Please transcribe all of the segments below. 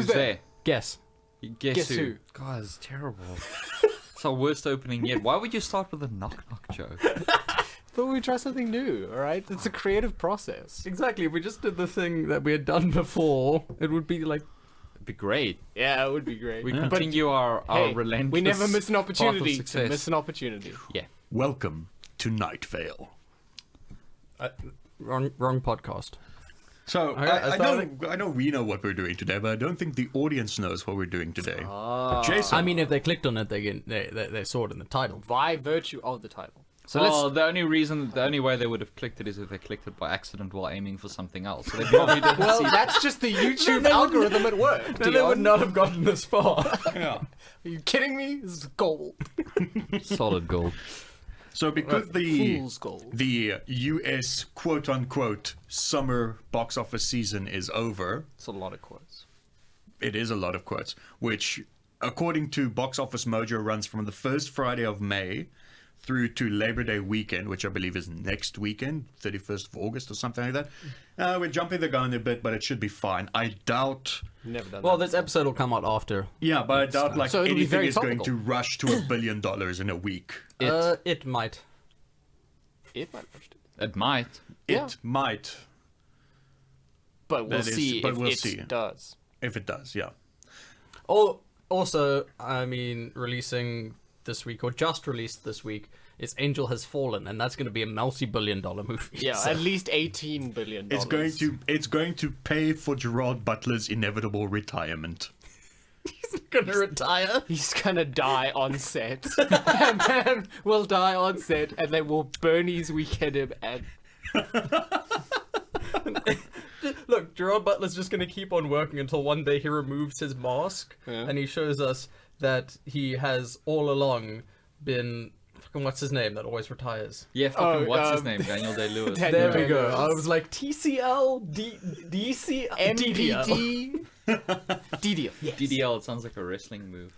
Who's there? Guess. Guess who? God, it's terrible. It's our worst opening yet. Why would you start with a knock-knock joke? Thought we'd try something new, alright? It's a creative process. Exactly. If we just did the thing that we had done before, it would be like... It'd be great. Yeah, it would be great. We continue our Hey, relentless we never miss an path of opportunity to success. miss an opportunity. Yeah. Welcome to Night Vale. Wrong podcast. So, I I know we know what we're doing today, but I don't think the audience knows what we're doing today. Jason. I mean, if they clicked on it, they saw it in the title. By virtue of the title. So the only way they would have clicked it is if they clicked it by accident while aiming for something else. So they probably didn't Well, see that's just the YouTube algorithm at work. Then they would not have gotten this far. Yeah. Are you kidding me? This is gold. solid gold. So because the Fool's gold. the US quote-unquote summer box office season is over, It's a lot of quotes. it is a lot of quotes, which according to Box Office Mojo runs from the first Friday of May through to Labor Day weekend, which I believe is next weekend, 31st of August or something like that. We're jumping the gun a bit, but it should be fine. I doubt... Never done Well, that. this episode will come out after. Yeah, but I doubt like So it'll be anything very is going topical. to rush to $1 billion in a week. It might. It might push it. It might. Yeah. It might, But we'll That is- see but if we'll it see. does. if it does, yeah. Oh, also, I mean, releasing this week, or just released this week, is Angel Has Fallen, and that's going to be a multi-billion-dollar movie. Yeah, so- at least $18 billion. It's going to pay for Gerard Butler's inevitable retirement. He's going to retire. He's gonna die on set. And then will die on set, and then we'll Bernie's weekend him and Look, Gerard Butler's just going to keep on working until one day he removes his mask, Yeah. and he shows us that he has all along been... Fucking what's his name that always retires? Yeah, fucking what's his um, name? Daniel Day-Lewis. Daniel There we go. Day-Lewis. I was like, TCL, DCL, MPT DDL. Yes. DDL, it sounds like a wrestling move.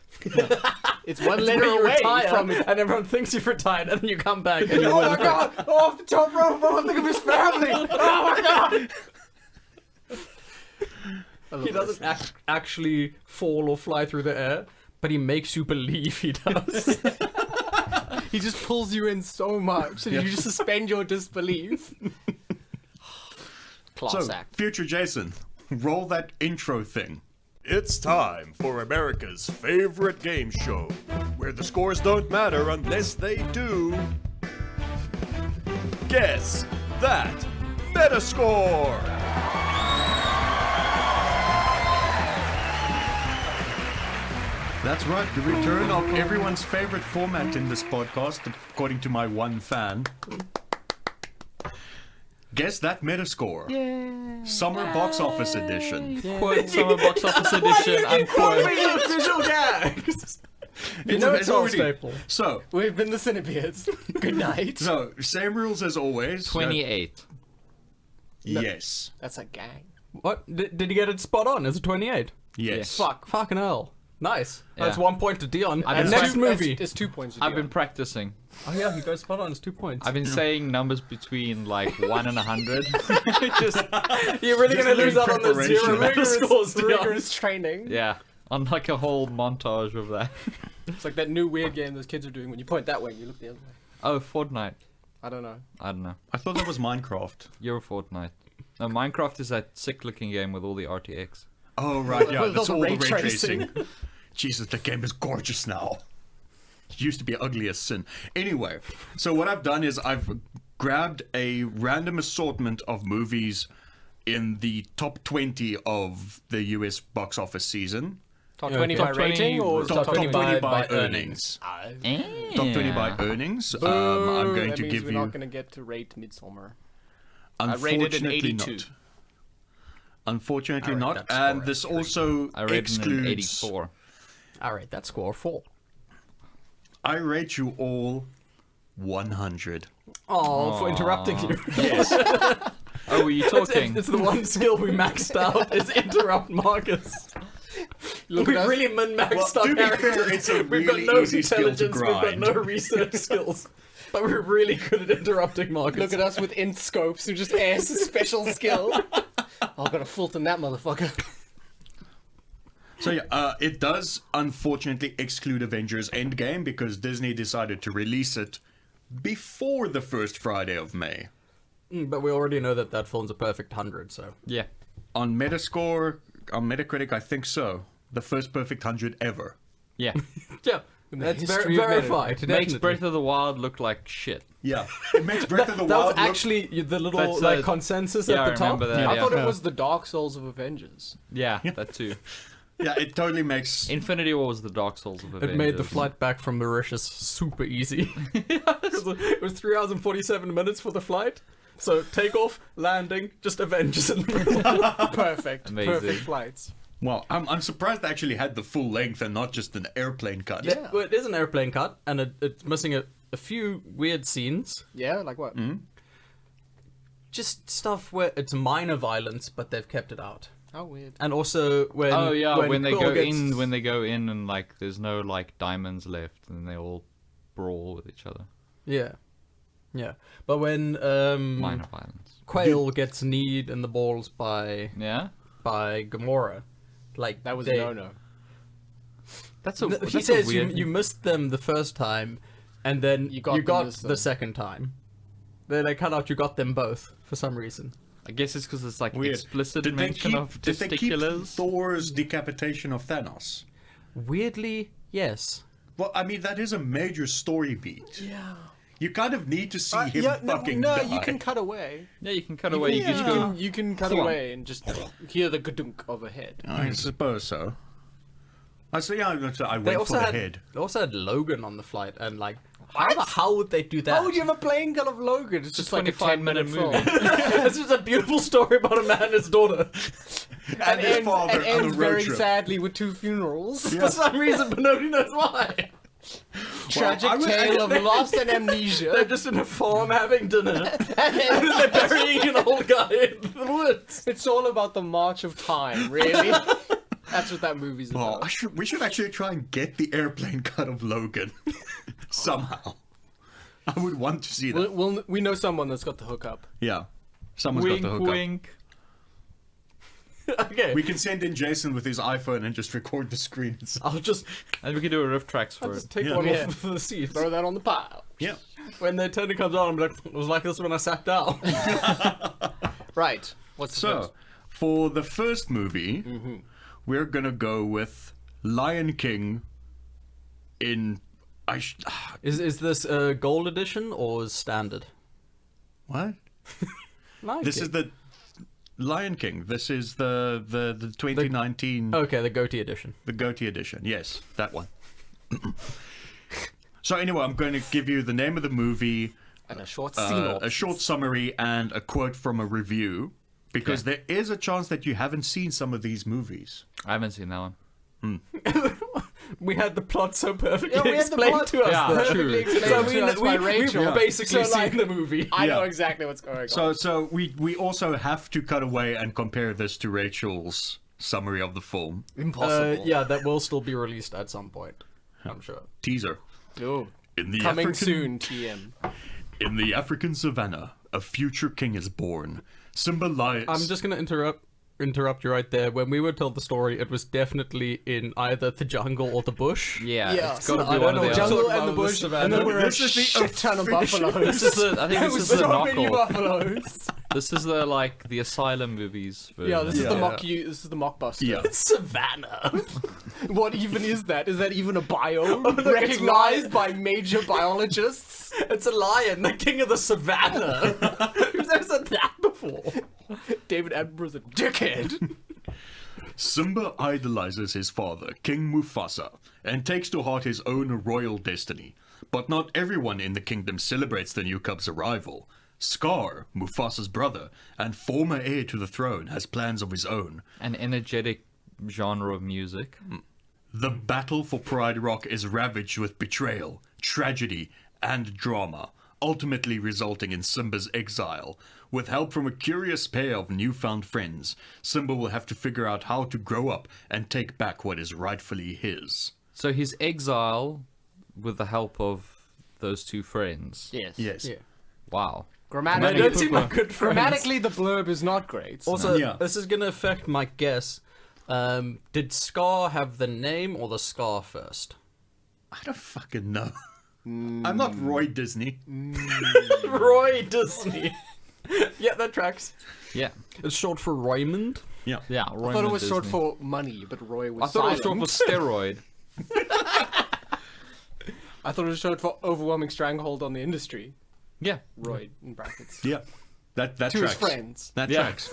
It's one It's letter where you away retire, from it. and everyone thinks you've retired, and then you come back and you Oh win. my god! Off the top rope! Oh, think of his family! Oh my god! He doesn't actually fall or fly through the air, but he makes you believe he does. He just pulls you in so much, and you just suspend your disbelief. Class So, act. future Jason, roll that intro thing. It's time for America's favorite game show, where the scores don't matter unless they do. Guess That Metascore! That's right, the return of everyone's favorite format in this podcast, according to my one fan. Guess That Metascore. Summer Box Office Edition. Quote summer box office edition, unquote. Visual gags! You know it's all staple. So, We've been the Cinebeards. Good night. same rules as always. 28. Yes. That's a gang. What? Did you get it spot on? Is it 28? Yes. Fuck. Fucking hell. Nice. That's Yeah. 1 point to Dion. I've And been- next movie. It's 2 points. I've been practicing. Oh yeah, he goes spot on. It's 2 points. I've been saying numbers between like 1 and 100. Just, You're really Just gonna lose doing out on the preparation. zero rigorous, scores, Dion. rigorous training. yeah, on like a whole montage of that. It's like that new weird game those kids are doing when you point that way and you look the other way. Oh, Fortnite. I don't know. I don't know. I thought that was Minecraft. You're a Fortnite. No, Minecraft is that sick-looking game with all the RTX. Oh, right, yeah, With that's all all the the ray ray tracing. tracing. Jesus, the game is gorgeous now. It used to be ugly as sin. Anyway, so what I've done is I've grabbed a random assortment of movies in the top 20 of the US box office season. Top Yeah, 20 top by 20 rating or top 20 by earnings. Yeah. Top 20 by earnings. I'm going that to means give we're you... not going to get to rate Midsommar. I rated an Unfortunately 82. not. Unfortunately Alright, not. that score And is this pretty also I rated an excludes... 84. Alright, that's score 4. I rate you all 100. Oh, for interrupting you. Yes. Oh, were you talking? It's the one skill we maxed out is interrupt Marcus. Look We at us. really min-maxed Well, our to be fair, characters. it's a We've got really no easy skill to intelligence, we've got grind. no research skills. But we're really good at interrupting Marcus. Look at us with int scopes who just airs a special skill. Oh, I've got to Fulton that motherfucker. So yeah, it does unfortunately exclude Avengers Endgame because Disney decided to release it before the first Friday of May. But we already know that film's a perfect 100, so. Yeah. On Metascore, on Metacritic, I think so. The first perfect 100 ever. Yeah. Yeah, the that's history of verified. Makes Definitely. Breath of the Wild look like shit. Yeah, it makes Breath of the That was Wild look... actually the little That's like consensus yeah, at the I top. remember that. I Yeah. thought it was the Dark Souls of Avengers. Yeah, that too. Yeah, it totally makes... Infinity War was the Dark Souls of Avengers. It made the flight back from Mauritius super easy. It was 3 hours and 47 minutes for the flight. So takeoff, landing, just Avengers in the middle. Perfect. Amazing. Perfect flights. Well, I'm surprised they actually had the full length and not just an airplane cut. Yeah. Well, it is an airplane cut, and it's missing a few weird scenes. Yeah, like what? Just stuff where it's minor violence, but they've kept it out. How weird. And also when Oh yeah, when they Quill go gets- in, when they go in, and like there's no like diamonds left, and they all brawl with each other. Yeah, yeah. But when Minor violence. Quail gets kneed in the balls by Yeah, Gamora, like That was they, a no-no. that's a. He that's says a weird... you missed them the first time, and then You got them this the time. second time. They cut out you got them both for some reason. I guess it's because it's like Weird. explicit Did they mention keep, of did they keep testiculars. Thor's decapitation of Thanos? Weirdly, yes. Well, I mean, that is a major story beat. Yeah. You kind of need to see him yeah, fucking no, die. you can cut away. Yeah, you can cut away. You can, can you, go. can, you can cut Come on. away and just hear the gadunk of a head. I suppose so. I say, yeah, I They went also for the had head. they also had Logan on the flight, and like how the hell would they do that? How would you have a plane cut of Logan? It's just like a 25-minute 10-minute film. It's just a beautiful story about a man and his daughter. and his ends, father and on a ends road very trip. sadly with 2 funerals. For some reason, but nobody knows why. Tragic I would- tale of loss and They're amnesia. just in a farm having dinner, and then they're burying an old guy in the woods. It's all about the march of time, really. That's what that movie's Oh, about. we should actually try and get the airplane cut of Logan somehow. I would want to see that. We know someone that's got the hookup. Yeah, someone's Wink, got the hookup. wink. Okay, We can send in Jason with his iPhone and just record the screen. I'll just And we can do a riff tracks for it. just take Yeah. one Yeah. off the seat. Throw that on the pile. Yeah. When the attendant comes on, I'm like, it was like this when I sat down. Right. What's the So, first? for the first movie, we're gonna go with Lion King. Is this gold edition or standard? What? Like This is the Lion King. This is the 2019 okay, the goatee edition. the goatee edition. Yes, that one. So anyway, I'm going to give you the name of the movie, And a short a synopsis. short summary, and a quote from a review, because there is a chance that you haven't seen some of these movies. I haven't seen that one. We had the plot so perfectly Yeah, we had the explained plot to us. Yeah, there. true. Explained So to us by Rachel. we've basically So, like, seen the movie. I know Yeah. exactly what's going on. So we also have to cut away and compare this to Rachel's summary of the film. Impossible. Yeah, that will still be released at some point. I'm sure. Teaser. Ooh. In the Coming African, soon, TM. In the African savannah, a future king is born. Simba lies. I'm just gonna interrupt you right there. When we were told the story, it was definitely in either the jungle or the bush. Yeah, Yeah, it's got to so I be don't one know of what the you're other. Jungle talking and the about, bush, savannah. and then we're a This is the shit ton of buffaloes. This is the, I think this is the so many knockoff. buffaloes. This is the like the asylum movies. Version. Yeah, this is the Yeah. mock. This is the mockbuster. Yeah. Savannah. What even is that? Is that even a bio look, it's recognized by major biologists? It's a lion, the king of the savannah. Who's ever said that before? David Attenborough's a dickhead. Simba idolizes his father, King Mufasa, and takes to heart his own royal destiny. But not everyone in the kingdom celebrates the new cub's arrival. Scar, Mufasa's brother, and former heir to the throne, has plans of his own. An energetic genre of music. The battle for Pride Rock is ravaged with betrayal, tragedy, and drama, ultimately resulting in Simba's exile. With help from a curious pair of newfound friends, Simba will have to figure out how to grow up and take back what is rightfully his. So his exile, with the help of those two friends. Yes. Yes. Yeah. Wow. They Grammatically, don't seem like good friends. grammatically, the blurb is not great. Also, Yeah. this is gonna affect my guess, Did Scar have the name or the scar first? I don't fucking know. I'm not Roy Disney. Roy Disney. Yeah, that tracks. Yeah. It's short for Raymond. Yeah. Yeah. I thought it was short for money, but Roy was I thought it was short silent. for steroid. I thought it was short for overwhelming stranglehold on the industry. Yeah. Roy in brackets. Yeah. That To tracks. his friends. That Yeah. tracks.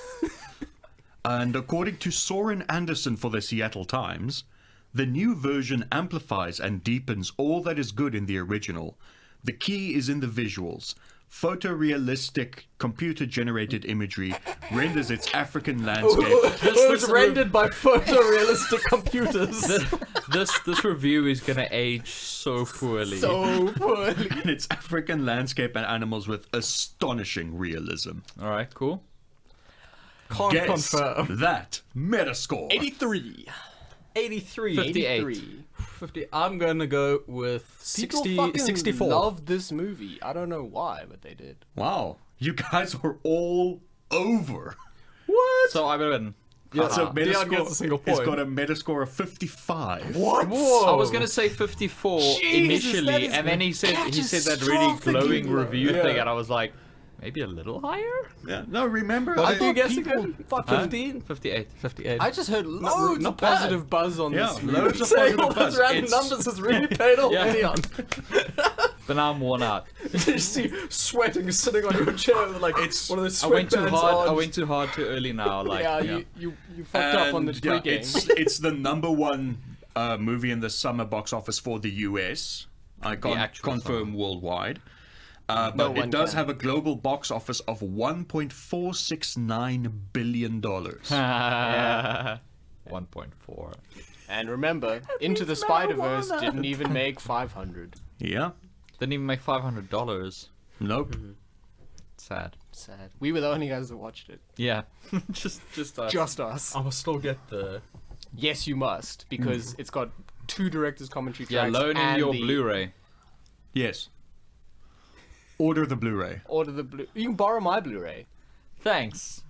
And according to Soren Anderson for the Seattle Times, the new version amplifies and deepens all that is good in the original. The key is in the visuals. Photorealistic computer-generated imagery renders its African landscape. It was rendered by photorealistic computers. This review is gonna age so poorly. So poorly. and its African landscape and animals with astonishing realism. All right. Cool. Can't Guess confirm. that Metascore. 83. 83. 58. 83. 50. I'm gonna go with People 60, fucking 64. loved this movie. I don't know why, but they did. Wow, you guys were all over. What? So I win. It's a Dion gets a single It's point. got a Metascore of 55. What? I was gonna say 54 Jesus, that initially, is and then he said that really catastrophically glowing low. review Yeah. thing, and I was like, maybe a little higher. Yeah, no, remember? What did you thought guess people- again? 15? 58. 58. I just heard loads not of bad. positive buzz on Yeah, this movie. loads of Saying all positive those buzz. random It's- numbers has really paid off. Yeah. Dion. But now I'm worn out. You see sweating, sitting on your chair with like It's- one of those I went too sweatbands hard. I on. went too hard too early now. Like, Yeah, you fucked up on the And, yeah, pregame. it's the number one movie in the summer box office for the US. I can't actual confirm worldwide. But No it one does can. have a global box office of $1.469 billion. 1.4. And remember, Into the means Spider-Verse marijuana. didn't even make 500. Yeah? Didn't even make $500. Nope. Sad. Sad. We were the only guys that watched it. Yeah. just us. Just us. I will still get the. Yes, you must, because it's got 2 director's commentary Yeah, tracks. loan in and your the Blu-ray. Yes. Order the Blu-ray. Order the Blu. You can borrow my Blu-ray. Thanks.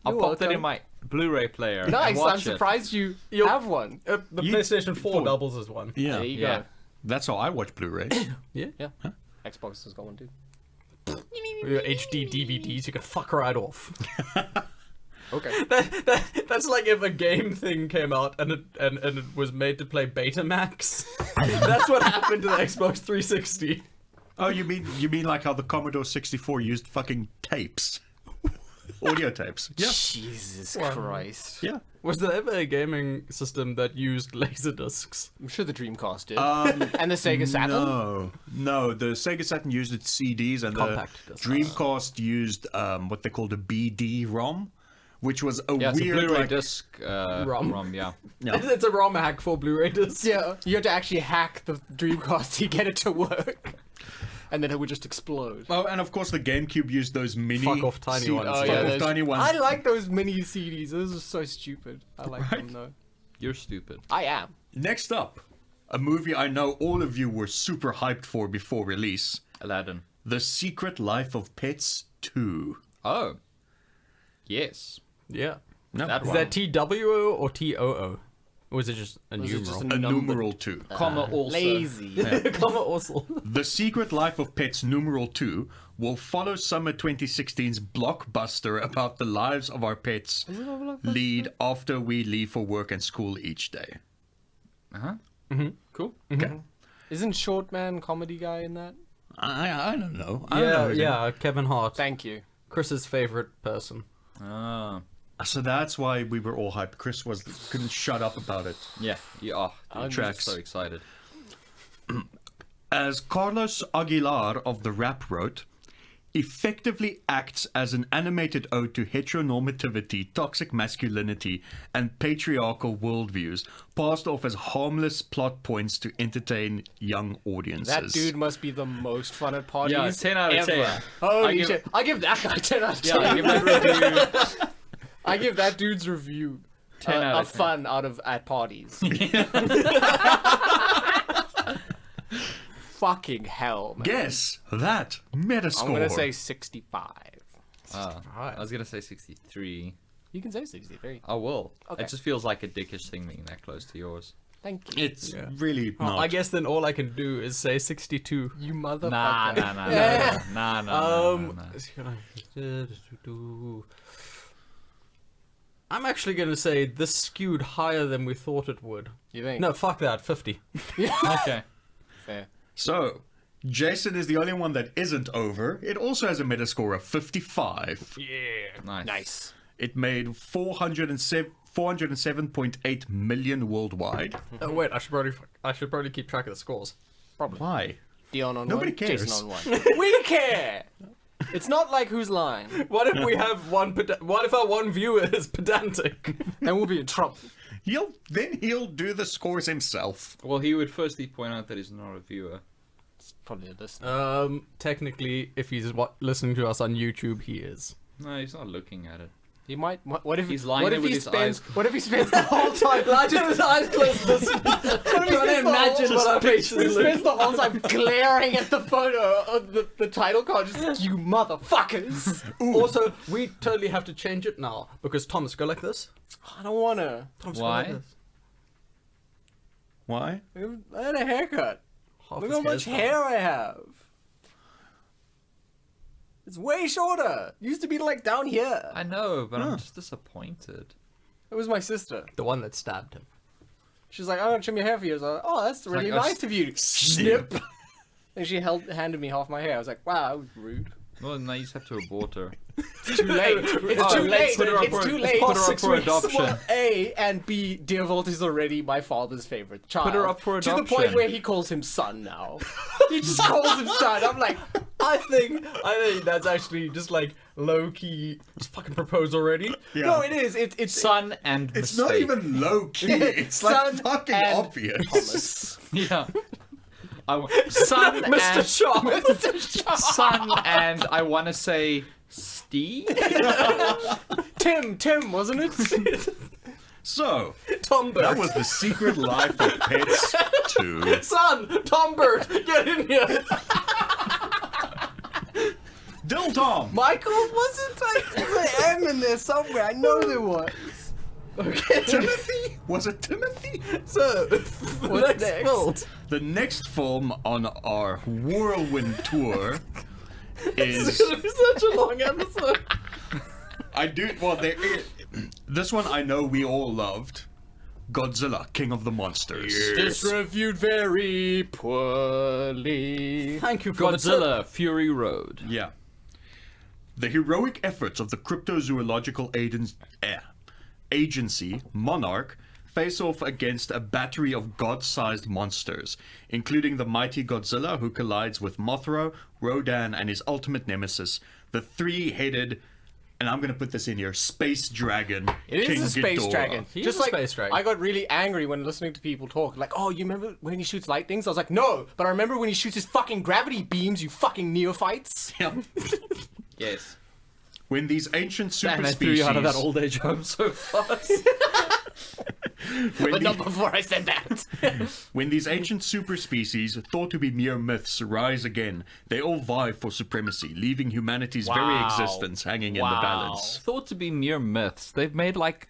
I'll You're pop that in welcome. my Blu-ray player. and Nice. I'm watch it. surprised you have one. The You- PlayStation 4 Oh. doubles as one. Yeah. There you Yeah. go. That's how I watch Blu-ray. Yeah. Yeah. Xbox has got one too. Your HD DVDs, you can fuck right off. Okay. That's like if a game thing came out and it was made to play Betamax. That's what happened to the Xbox 360. Oh, you mean like how the Commodore 64 used fucking tapes? Audio tapes. Yeah. Jesus Wow. Christ. Yeah. Was there ever a gaming system that used laser discs? I'm sure the Dreamcast did. And the Sega Saturn. No, the Sega Saturn used its CDs, and Compact the discs. Dreamcast used what they called a BD-ROM, which was a Yeah, it's a weird Blu-ray like, disc ROM. yeah. Yeah. It's a ROM hack for Blu-ray discs. Yeah, you had to actually hack the Dreamcast to get it to work. And then it would just explode. Oh, and of course the GameCube used those mini Fuck off tiny ones. Oh, fuck yeah, off those- tiny ones. I like those mini CDs. Those are so stupid. I like them though. You're stupid. I am. Next up, a movie I know all of you were super hyped for before release: Aladdin. The Secret Life of Pets 2. Oh. Yes. Yeah. No, That Is one. that TWO or TOO? Or is it just a Was it numeral? just a numbered? numeral 2. Comma also. Lazy. Comma also. The Secret Life of Pets numeral 2 will follow summer 2016's blockbuster about the lives of our pets lead after we leave for work and school each day. Uh-huh. Cool. Okay. Isn't Short Man comedy guy in that? I don't know. I don't know Yeah, his name. yeah, Kevin Hart. Thank you. Chris's favorite person. Ah. So that's why we were all hyped. Chris couldn't shut up about it. Yeah. Oh, I'm Tracks. so excited. As Carlos Aguilar of The Rap wrote, effectively acts as an animated ode to heteronormativity, toxic masculinity, and patriarchal worldviews, passed off as harmless plot points to entertain young audiences. That dude must be the most fun at parties. Yeah, 10 out of ever. 10. Holy I give- shit. I give that guy 10 out of 10. Yeah, give that review. I give that dude's review 10 out a of 10. fun out of at parties. Fucking hell, man. Guess that Metascore. I'm gonna say 65. I was gonna say 63. You can say 63. I will. Okay. It just feels like a dickish thing being that close to yours. Thank you. It's really Well, not. I guess then all I can do is say 62. You motherfucker. Nah. I'm actually going to say this skewed higher than we thought it would. You think? No, fuck that, 50. Okay. Fair. So, Jason is the only one that isn't over. It also has a Metascore of 55. Nice. Nice. It made 407.8 million worldwide. Oh, wait, I should probably keep track of the scores. Why? Dion on Nobody one, cares. Jason on one. We care! It's not like who's lying. What if we have what if our one viewer is pedantic? And we'll be in trouble. He'll do the scores himself. Well, he would firstly point out that he's not a viewer. It's probably a listener. Technically, if he's listening to us on YouTube, he is. No, he's not looking at it. He might. What if He's lying what there if with he his spends? eyes- What if he spends the whole time just his eyes closed? Listening? What if he Trying to spends imagine the what whole, our faces he look spends the whole time glaring at the photo of the title card? Just you motherfuckers! Also, we totally have to change it now because Thomas, go like this. I don't wanna. Thomas, Why? Go like this. Why? I had a haircut. Half Look his how much hair's hair I have. It's way shorter. Used to be like down here. I know, but Huh. I'm just disappointed. It was my sister. the one that stabbed him. She's like, I'm gonna trim your hair for you. I was like, oh, that's really like, nice of you. Snip. And she handed me half my hair. I was like, wow, that was rude. Well, now you just have to abort her. It's too late. It's Oh, too late. put her up It's for- too late. put her up 6 for weeks. adoption. Well, A, and B, Deervolt is already my father's favorite child. Put her up for To the point adoption. where he calls him son now. He just calls him son. I'm like, I think that's actually just like low key. Just fucking propose already. Yeah. no, it is. It's Son and It's mistake. not even low key. It's like Son fucking and obvious. Thomas. Yeah. Son Mr. and Sharp. son and I want to say Steve. Tim, wasn't it? So, Tom that Bird. was The Secret Life of Pets 2. Son, Tom Bird, get in here. Dill Tom! Michael wasn't. I am in there somewhere. I know there was. Okay. Timothy? Was it Timothy? So, What's next? film. The next film on our whirlwind tour is... It's gonna be such a long episode. This one I know we all loved. Godzilla, King of the Monsters. This reviewed very poorly. Thank you for the tip. Godzilla, Fury Road. Yeah. The heroic efforts of the cryptozoological agency, Monarch, face off against a battery of god-sized monsters, including the mighty Godzilla who collides with Mothra, Rodan, and his ultimate nemesis, the three-headed, and I'm going to put this in here, space dragon, It King is a space Ghidorah. dragon. He is Just a like space dragon. I got really angry when listening to people talk. Like, oh, you remember when he shoots lightnings? I was like, no, but I remember when he shoots his fucking gravity beams. You fucking neophytes. Yep. Yes. When these ancient super And I threw species... you out of that old age home so fast. when But the- not before I said that. When these ancient super species, thought to be mere myths, rise again, they all vie for supremacy, leaving humanity's very Wow. existence hanging in the Wow. balance. Thought to be mere myths. They've made like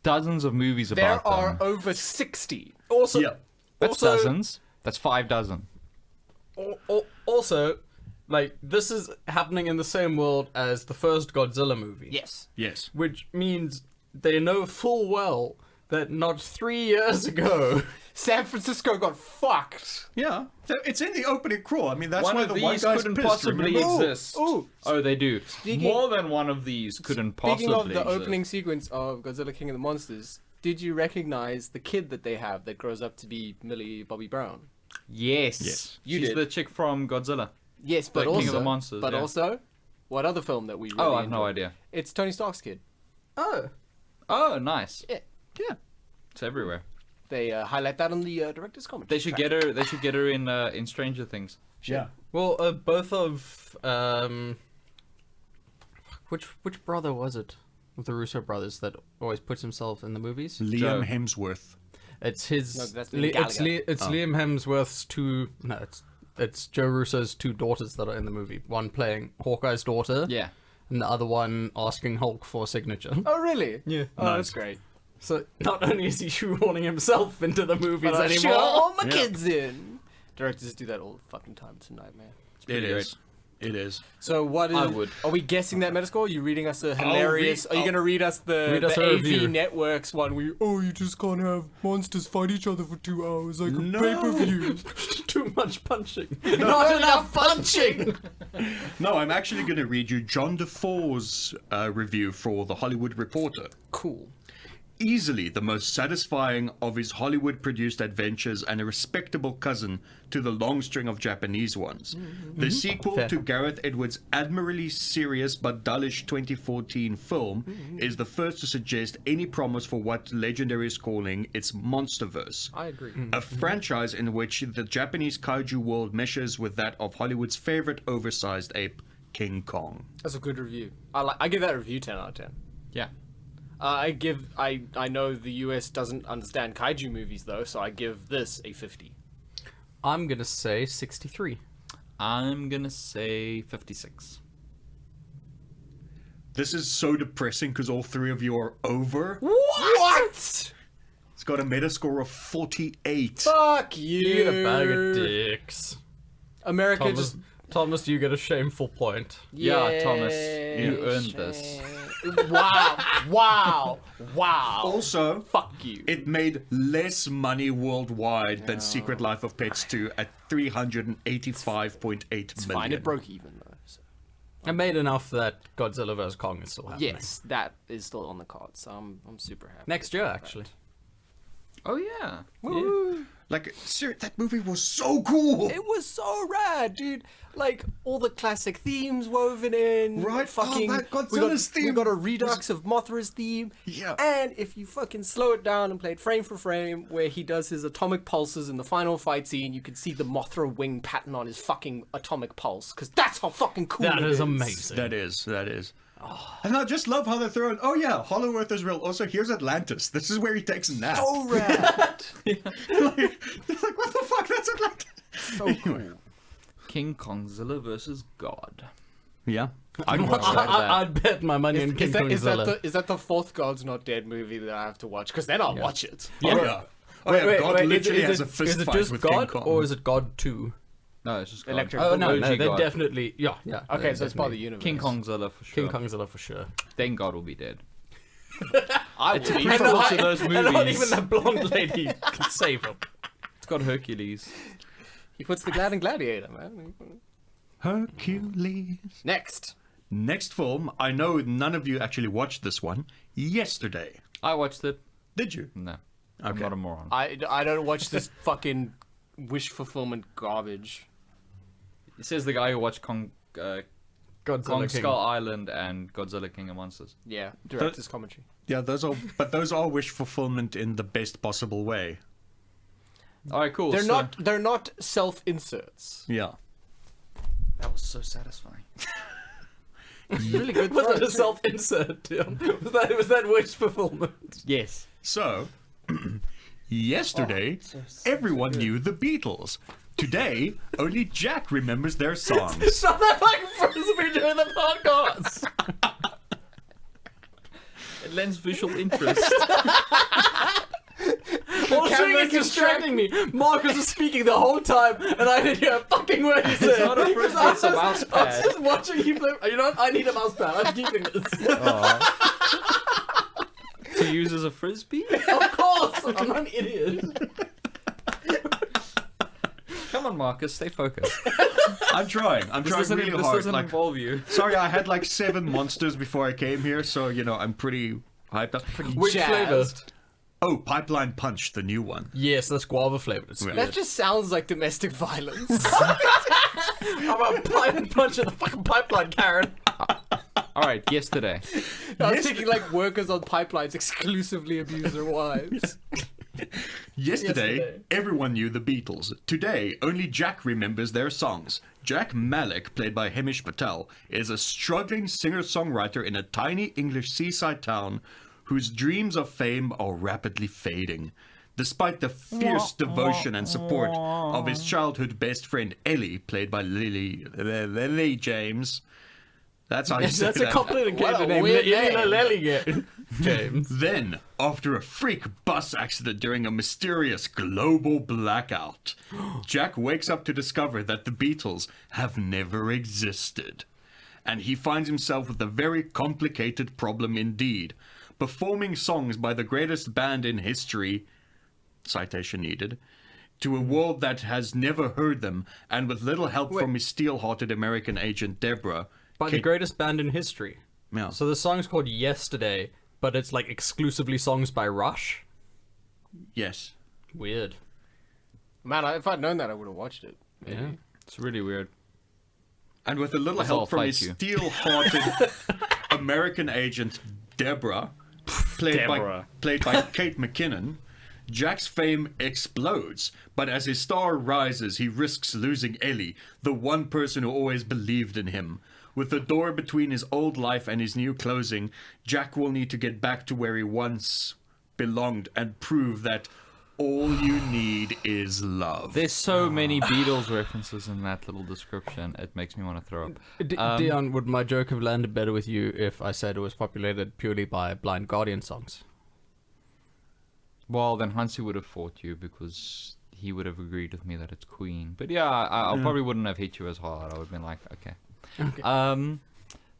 dozens of movies There about are them. over 60. Also, Yeah. That's also, dozens. That's 5 dozen. Also, like, this is happening in the same world as the first Godzilla movie. Yes. Yes. Which means they know full well that not 3 years ago. San Francisco got fucked. Yeah. It's in the opening crawl. I mean, that's One why of the white these guy's couldn't pissed, possibly remember? exist. Ooh. Oh, they do. Speaking- More than one of these couldn't possibly Speaking of the exist. opening sequence of Godzilla King of the Monsters, did you recognize the kid that they have that grows up to be Millie Bobby Brown? Yes. Yes. You She's did. the chick from Godzilla. Yes, but King also, of the Monsters, but yeah. also, what other film that we really Oh, I have no enjoyed? idea. It's Tony Stark's kid. Oh. Oh, nice. Yeah. Yeah. It's everywhere. They highlight that on the director's comment. They should get her. They should get her in Stranger Things. Yeah. Well, both of which brother was it of the Russo brothers that always puts himself in the movies? Liam Joe. Hemsworth. It's his. No, that's Li- Liam it's Gallagher. Li- it's Liam Hemsworth's two. No, it's Joe Russo's two daughters that are in the movie. One playing Hawkeye's daughter. Yeah. and the other one asking Hulk for a signature. Oh, really? Yeah. Oh, Nice. that's great. So not only is he shoehorning himself into the movies But I'm anymore, sure all my Yeah. kids in. Directors do that all the fucking time. It's a nightmare. It is. It is. So what is? I would. Are we guessing that Metascore? Are you reading us a hilarious? Are you I'll- going to read us the Read us a AV review. Networks one? Where you just can't have monsters fight each other for 2 hours like a No. pay-per-view. too much punching. Not enough punching. No, I'm actually going to read you John DeFore's review for The Hollywood Reporter. Cool. Easily the most satisfying of his Hollywood-produced adventures and a respectable cousin to the long string of Japanese ones. The sequel Fair. to Gareth Edwards' admirably serious but dullish 2014 film is the first to suggest any promise for what Legendary is calling its Monsterverse. I agree. A franchise in which the Japanese kaiju world meshes with that of Hollywood's favorite oversized ape, King Kong. That's a good review. I give that review 10 out of 10. Yeah. I know the US doesn't understand kaiju movies though, so I give this a 50. I'm gonna say 63. I'm gonna say 56. This is so depressing because all three of you are over. What? It's got a Metascore of 48. Fuck you. You get a bag of dicks. America Thomas, Thomas, you get a shameful point. Yeah, Thomas, you earned this. Wow. Also, Fuck you. it made less money worldwide than Secret Life of Pets 2 at 385.8 It's million. fine, it broke even though. So. I made enough that Godzilla vs Kong is still happening. Yes, that is still on the cards. So I'm super happy. Next year, actually. Oh yeah. Woo. Like, that movie was so cool. It was so rad, dude. Like all the classic themes woven in. Right? Fucking. Oh, man, we got, Godzilla's we theme got a redux of Mothra's theme. Yeah. And if you fucking slow it down and play it frame for frame, where he does his atomic pulses in the final fight scene, you can see the Mothra wing pattern on his fucking atomic pulse. Because that's how fucking cool That it is amazing. That is. And I just love how they're throwing, oh yeah, Hollow Earth is real. Also, here's Atlantis. This is where he takes a nap. So rad. like, what the fuck? That's Atlantis. So cool. King Kongzilla versus God. Yeah. I'd watch that. I'd bet my money on King Is that Kongzilla. is that the fourth God's Not Dead movie that I have to watch? Because then I'll watch it. Oh yeah. Oh yeah, God literally has a is fist it fight just with God, King Kong. or is it God 2? No, it's just God. Electric Oh, no, OG they're God. definitely... Yeah. Okay, so it's part of the universe. King Kongzilla for sure. King Kongzilla for sure. Then God will be dead. I To be would. fair to those And not movies, even that blonde lady can save him. it's got Hercules. He puts the Glad and Gladiator, man. Hercules. Next. Next film, I know none of you actually watched this one. Yesterday. I watched it. Did you? No. I'm not a moron. I don't watch this fucking wish fulfillment garbage. It says the guy who watched Kong Godzilla Kong King. Skull Island and Godzilla King of Monsters. Yeah, director's commentary. Yeah, those are wish fulfillment in the best possible way. Alright, cool. They're not self inserts. Yeah. That was so satisfying. Really good. Was that a self-insert, Tim? Was that wish fulfillment? Yes. So, yesterday, everyone knew the Beatles. Today, only Jack remembers their songs. Shut that fucking frisbee during the podcast! It lends visual interest. Whole thing is distracting me. Markus was speaking the whole time, and I didn't hear a fucking word he said. not a frisbee, it's a mouse I was pad. just watching you play. You know what? I need a mouse pad. I'm keeping this. To use as a frisbee? Of course! I'm not an idiot. Come on, Marcus, stay focused. I'm trying really this hard. doesn't Like, involve you. sorry, I had like 7 monsters before I came here, so I'm pretty hyped up. Which flavor? Oh, Pipeline Punch, the new one. Yes, that's guava flavored. It's Yeah. good. That just sounds like domestic violence. I'm a pipe punch in the fucking pipeline, Karen. Alright, yesterday. I was thinking like workers on pipelines exclusively abuse their wives. Yesterday, everyone knew the Beatles. Today, only Jack remembers their songs. Jack Malik, played by Hemish Patel, is a struggling singer-songwriter in a tiny English seaside town whose dreams of fame are rapidly fading. Despite the fierce devotion and support of his childhood best friend Ellie, played by Lily James, That's how you say That's that. a complicated What a name. weird name. Lellige. James. Then, after a freak bus accident during a mysterious global blackout, Jack wakes up to discover that the Beatles have never existed. And he finds himself with a very complicated problem indeed. Performing songs by the greatest band in history, citation needed, to a world that has never heard them, and with little help from his steel-hearted American agent Deborah. By the greatest band in history. Yeah. So the song's called Yesterday, but it's like exclusively songs by Rush. Yes. Weird. Man, if I'd known that, I would have watched it. Yeah. It's really weird. And with a little I'll help from fight his you. steel-hearted American agent Deborah, played by Kate McKinnon, Jack's fame explodes, but as his star rises, he risks losing Ellie, the one person who always believed in him. With the door between his old life and his new closing, Jack will need to get back to where he once belonged and prove that all you need is love. There's so many Beatles references in that little description. It makes me want to throw up. Dion, would my joke have landed better with you if I said it was populated purely by Blind Guardian songs? Well, then Hansi would have fought you because he would have agreed with me that it's Queen. But yeah, I probably wouldn't have hit you as hard. I would have been like, okay.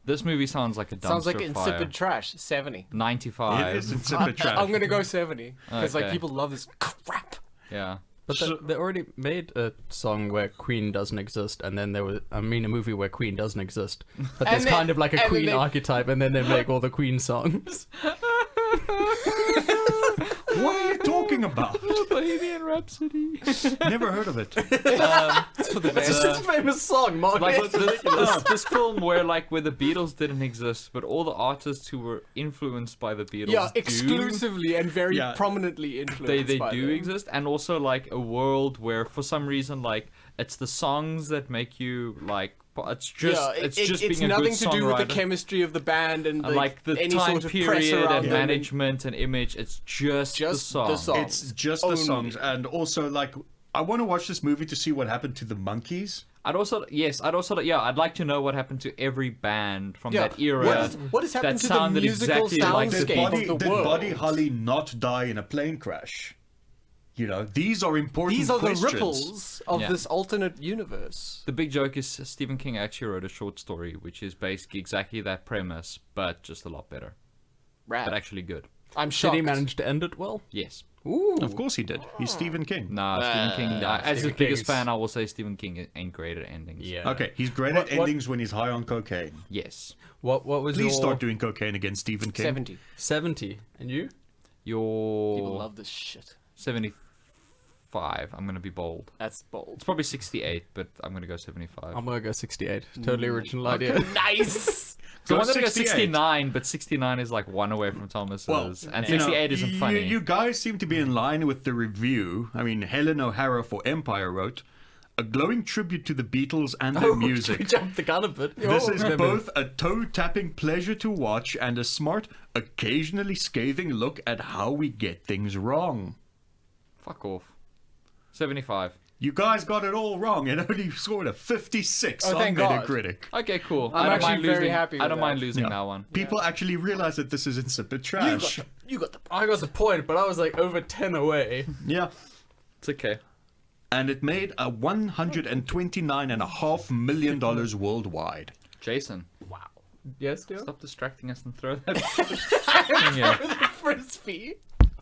This movie sounds like a dumpster Sounds like fire. insipid trash. 70. 95. It is insipid trash. I'm gonna go 70 because like Okay. people love this crap. Yeah. But they already made a song where Queen doesn't exist, and then there was, a movie where Queen doesn't exist. But there's then- kind of like a and then Queen they- archetype, and then they make all the Queen songs. What are you talking about? Bohemian Rhapsody. Never heard of it. It's for the It's just a famous song, Mark. Like this film where the Beatles didn't exist, but all the artists who were influenced by the Beatles Yeah, do. exclusively and very Yeah. prominently influenced. They by do them. exist, and also like a world where for some reason like it's the songs that make you like it's just Yeah, it's just being a nothing good to do with the songwriter. chemistry of the band and Like the any time sort of press period around and them management and image, it's just the song. the song. It's just the Only. songs, and also like I want to watch this movie to see what happened to the Monkees. I'd like to know what happened to every band from Yeah, that era. what has happened that to the sounded musical exactly like the soundscape Beatles. of the Did world? Buddy Holly not die in a plane crash? You know, these are important These are the questions. ripples of Yeah. this alternate universe. The big joke is Stephen King actually wrote a short story which is basically exactly that premise, but just a lot better. Rad. But actually good. I'm Did shocked. he manage to end it well? Yes. Ooh. Of course he did. He's Stephen King. Nah, Stephen King. As Stephen his King biggest is- fan, I will say Stephen King ain't great at endings. Yeah. Okay, he's great at What- endings when he's high on cocaine. Yes. What was Please your start doing cocaine against Stephen King. 70. 70? And you? Your People love this shit. 75. I'm gonna be bold. That's bold. It's probably 68, but I'm gonna go 75. I'm gonna go 68. Totally original idea. Nice. So Go I'm gonna go 68. 69, but 69 is like one away from Thomas's, Well, and you know, 68 isn't funny. You guys seem to be in line with the review. I mean, Helen O'Hara for Empire wrote, a glowing tribute to the Beatles and their We music. jumped the gun a bit. This is Oh, both a toe-tapping pleasure to watch and a smart, occasionally scathing look at how we get things wrong. Fuck off. 75. You guys got it all wrong and only scored a 56 Oh, on thank God. Metacritic. Okay, cool. I'm I don't actually mind very losing, happy I with don't mind that. losing Yeah. that one. People actually realize that this is insipid trash. You got the. I got the point, but I was like over 10 away. Yeah. It's okay. And it made a $129.5 million worldwide. Jason, Yes, dear? stop distracting us and throw that thing here. Frisbee.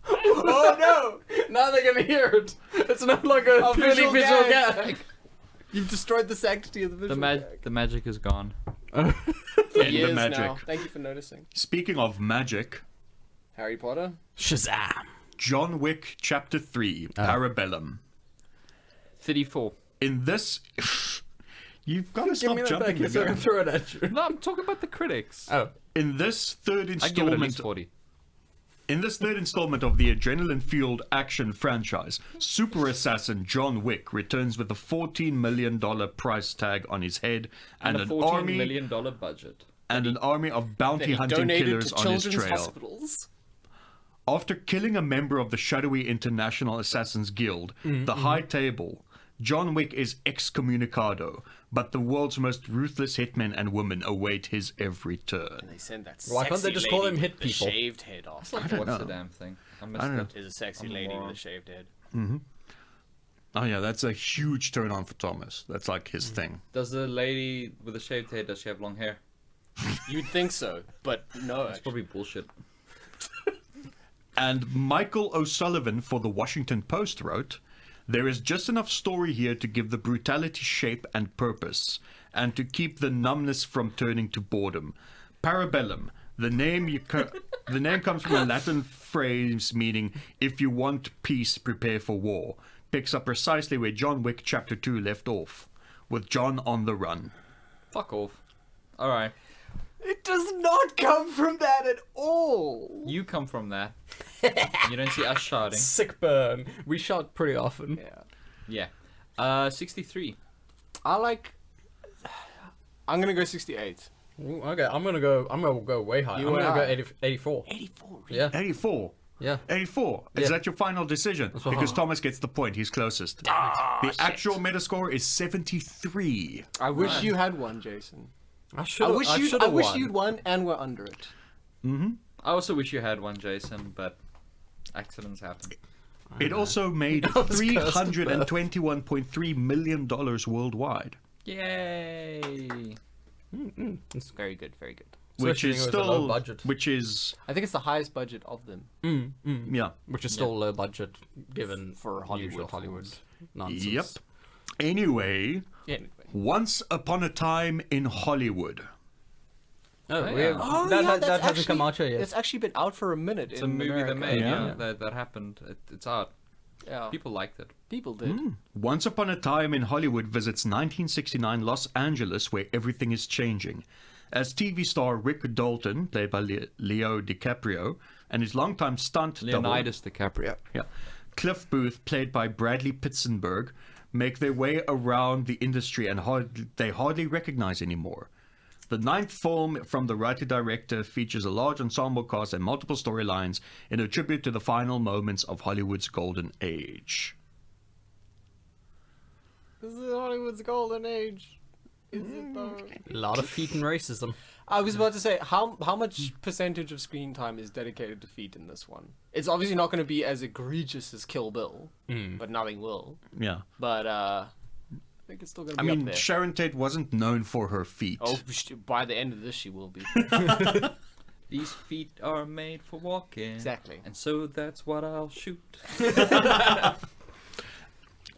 Oh no! Now they're gonna hear it. It's no longer a purely visual visual gag. gag. You've destroyed the sanctity of the visual gag. The magic is gone. End Years the magic. now. Thank you for noticing. Speaking of magic, Harry Potter. Shazam! John Wick Chapter 3, Parabellum. 34. In this... You've got to Give stop me that jumping back the so I can gun. throw it at you. No, I'm talking about the critics. Oh. In this third I give it at least installment 40. In this third installment of the adrenaline-fueled action franchise, super assassin John Wick returns with a $14 million price tag on his head and And a an $14 army million budget. and an army of That bounty he hunting donated killers to on his children's trail. hospitals. After killing a member of the shadowy International Assassins Guild, the High Table, John Wick is excommunicado, but the world's most ruthless hitmen and women await his every turn. They send that Why can't they sexy just call lady them hit with the people? shaved head off. What's know. the damn thing? I missed don't know. it. Is a sexy I'm a lady with moron. a shaved head. Oh yeah, that's a huge turn on for Thomas. That's like his thing. Does the lady with the shaved head, does she have long hair? You'd think so, but no. It's probably bullshit. And Michael O'Sullivan for the Washington Post wrote, "There is just enough story here to give the brutality shape and purpose, and to keep the numbness from turning to boredom. Parabellum, the name comes from a Latin phrase meaning, if you want peace, prepare for war. Picks up precisely where John Wick Chapter 2 left off, with John on the run." Fuck off. Alright. It does not come from that at all. You come from that. You don't see us shouting. Sick burn. We shout pretty often. Yeah. Yeah. 63. I'm gonna go 68. Ooh, okay, I'm gonna go way high. You I'm went gonna go high. 84. 84. Yeah. 84. Yeah. 84. Is Yeah. that your final decision? what- Because Thomas gets the point. He's closest. The actual Metascore is 73. I wish you had one, Jason. I I wish you'd won and were under it. I also wish you had one, Jason, but accidents happen. It also made $321.3 million worldwide, Yay! It's very good, very good. which Especially is when it was a low still, budget. which is, I think it's the highest budget of them. yeah. Which is still low budget given For Hollywood usual Hollywood films. nonsense. Yep. Anyway, Anyway. Once Upon a Time in Hollywood. Oh, Oh, we yeah. have, that hasn't come out yet. It's actually been out for a minute. It's a in movie they America. made, Yeah. that happened. It's out. Yeah. People liked it. People did. Once Upon a Time in Hollywood visits 1969 Los Angeles, where everything is changing. As TV star Rick Dalton, played by Leo DiCaprio, and his longtime stunt double, Leonidas DiCaprio. yeah, Cliff Booth, played by Bradley Pitsenberg, make their way around the industry and they hardly recognize anymore. The ninth film from the writer-director features a large ensemble cast and multiple storylines in a tribute to the final moments of Hollywood's golden age. This is Hollywood's golden age. Is it though? A lot of feet and racism. I was about to say, how much percentage of screen time is dedicated to feet in this one? It's obviously not going to be as egregious as Kill Bill, but nothing will. Yeah. But I think it's still going to I be mean, up there. Sharon Tate wasn't known for her feet. Oh, by the end of this, she will be. These feet are made for walking. Exactly. And so that's what I'll shoot.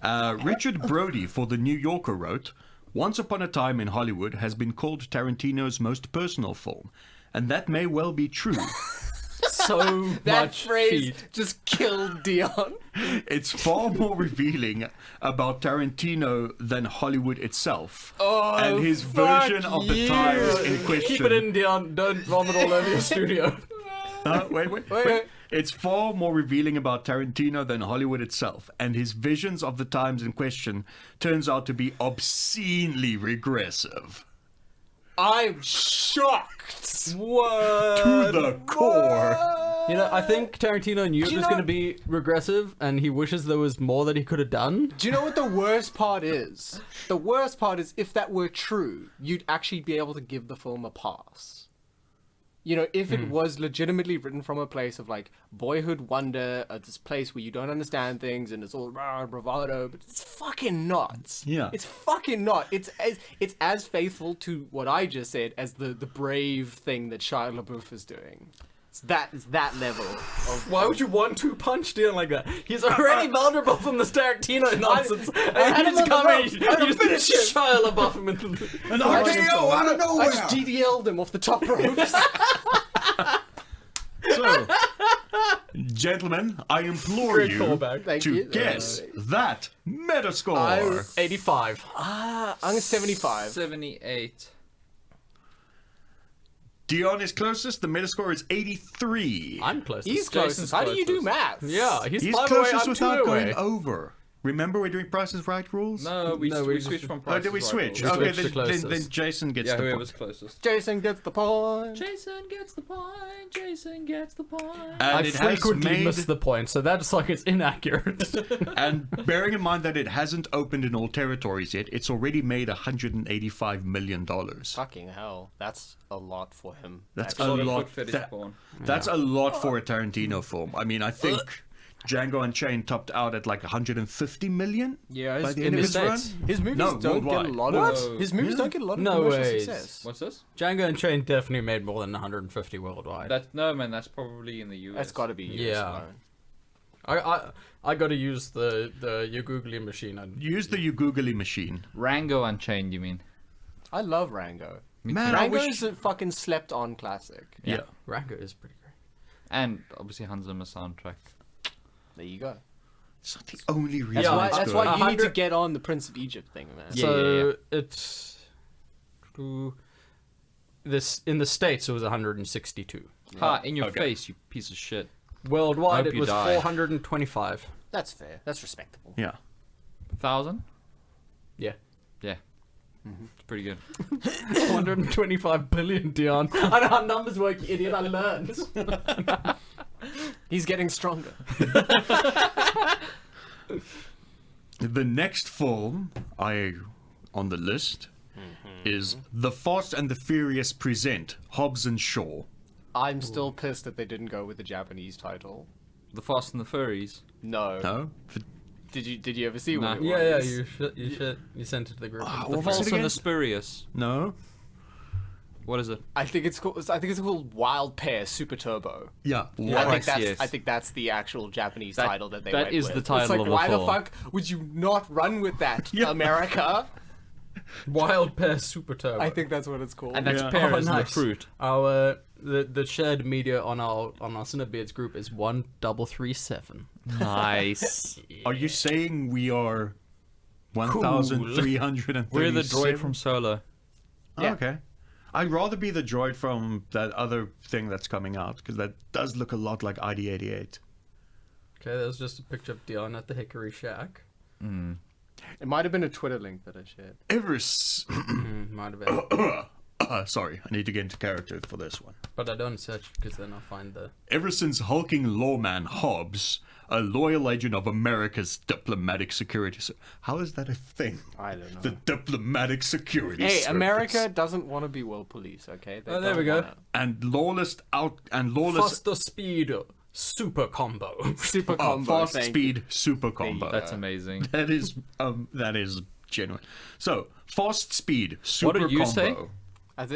Richard Brody for The New Yorker wrote, "Once Upon a Time in Hollywood has been called Tarantino's most personal film, and that may well be true. So That much phrase feet. just killed Dion. It's far more revealing about Tarantino than Hollywood itself, Oh, and his fuck version of the you. times in question." Keep it in, Dion. Don't vomit all over your studio. Wait. It's far more revealing about Tarantino than Hollywood itself, and his visions of the times in question turns out to be obscenely regressive. I'm shocked. What? To the core. You know, I think Tarantino knew it you was know- going to be regressive, and he wishes there was more that he could have done. Do you know what the worst part is? The worst part is if that were true, you'd actually be able to give the film a pass. You know, if it was legitimately written from a place of like boyhood wonder, this place where you don't understand things and it's all bravado, but it's fucking not. Yeah. It's fucking not. It's as faithful to what I just said as the brave thing that Shia LaBeouf is doing. It's that level of. Why would you want to punch Dion like that? He's already vulnerable from the Tarantino nonsense. And had you him just on the come in, rope. you I had to finish just Shia LaBeouf him into the... And I just- out of I just DDL'd him off the top ropes. So, gentlemen, I implore Great you callback. Thank to you. guess that Metascore. 85. I'm 75. 78. Dion is closest. The Metascore is 83. I'm closest. He's Jason's closest. How do you do closest. math? Yeah, he's He's 5 away, closest I'm 2 without away. going over. Remember we're doing Price is Right rules? No, we switched from Oh, Price did we is Right switch? rules. switched Okay, the closest. then Jason gets Yeah, the whoever's point. closest. Jason gets the point. Jason gets the point. Jason gets the point. And I it has frequently miss made, the point, so that's like it's inaccurate. and bearing in mind that it hasn't opened in all territories yet, it's already made $185 million. Fucking hell, that's a lot for him. That's A a lot of lot. foot fetish porn. That's a lot for a Tarantino film. I mean, I think Django Unchained topped out at like 150 million. Yeah, by the in end of the his run. States. his movies No, don't get a worldwide. lot What? of his movies don't get a lot of No commercial ways. success. What's this? Django Unchained definitely made more than 150 worldwide. No, man. That's probably in the US. That's got to be US Yeah. alone. I got to use the your googly machine. Use the You Googly machine. Rango Unchained. You mean? I love Rango. Man, I Rango wish. is a fucking slept-on classic. Yeah. Rango is pretty great. And obviously Hans Zimmer soundtrack. There you go. It's not the only reason. That's Yeah, why. it's That's good. why you need to 100 get on the Prince of Egypt thing, man. Yeah, So it's this in the States it was 162. Ha! In your Okay. face, you piece of shit. Worldwide Hope it you was die. 425. That's fair. That's respectable. Yeah. 1,000. Yeah. Yeah. It's pretty good. 425 billion, Dion. I know how numbers work, you idiot. I learned. He's getting stronger. The next film on the list is The Fast and the Furious present Hobbs and Shaw. I'm still pissed that they didn't go with the Japanese title. The Fast and the Furries. No. No? Did you ever see Nah. what it Yeah, was? you sent it to the group. Ah, The what was it False and again? the Spurious. No? What is it? I think it's called Wild Pear Super Turbo. Yeah. Yes. I think that's the actual Japanese That- title that they that went is with. the title it's like, of the why film. the fuck would you not run with that, Yeah. America? Wild Pear Super Turbo. I think that's what it's called. And that's Yeah. pear Oh, as nice. the fruit. Our the shared media on our CineBeards group is 1337. Nice. Are you saying we are 1,337? We're the droid from Solo. Oh, Yeah. okay. I'd rather be the droid from that other thing that's coming out, because that does look a lot like ID88. Okay, that was just a picture of Dion at the Hickory Shack. It might have been a Twitter link that I shared. Might have been. Sorry, I need to get into character for this one. But I don't search because then I'll find the... Ever since hulking lawman Hobbs, a loyal agent of America's diplomatic security... How is that a thing? I don't know. The diplomatic security Hey, service. America doesn't want to be world police, okay? They Oh, there don't we go. wanna. And lawless... Faster speed super combo. Super Oh, combo. fast thank speed you. super combo. That's amazing. That is genuine. So, fast speed super What did you combo. say?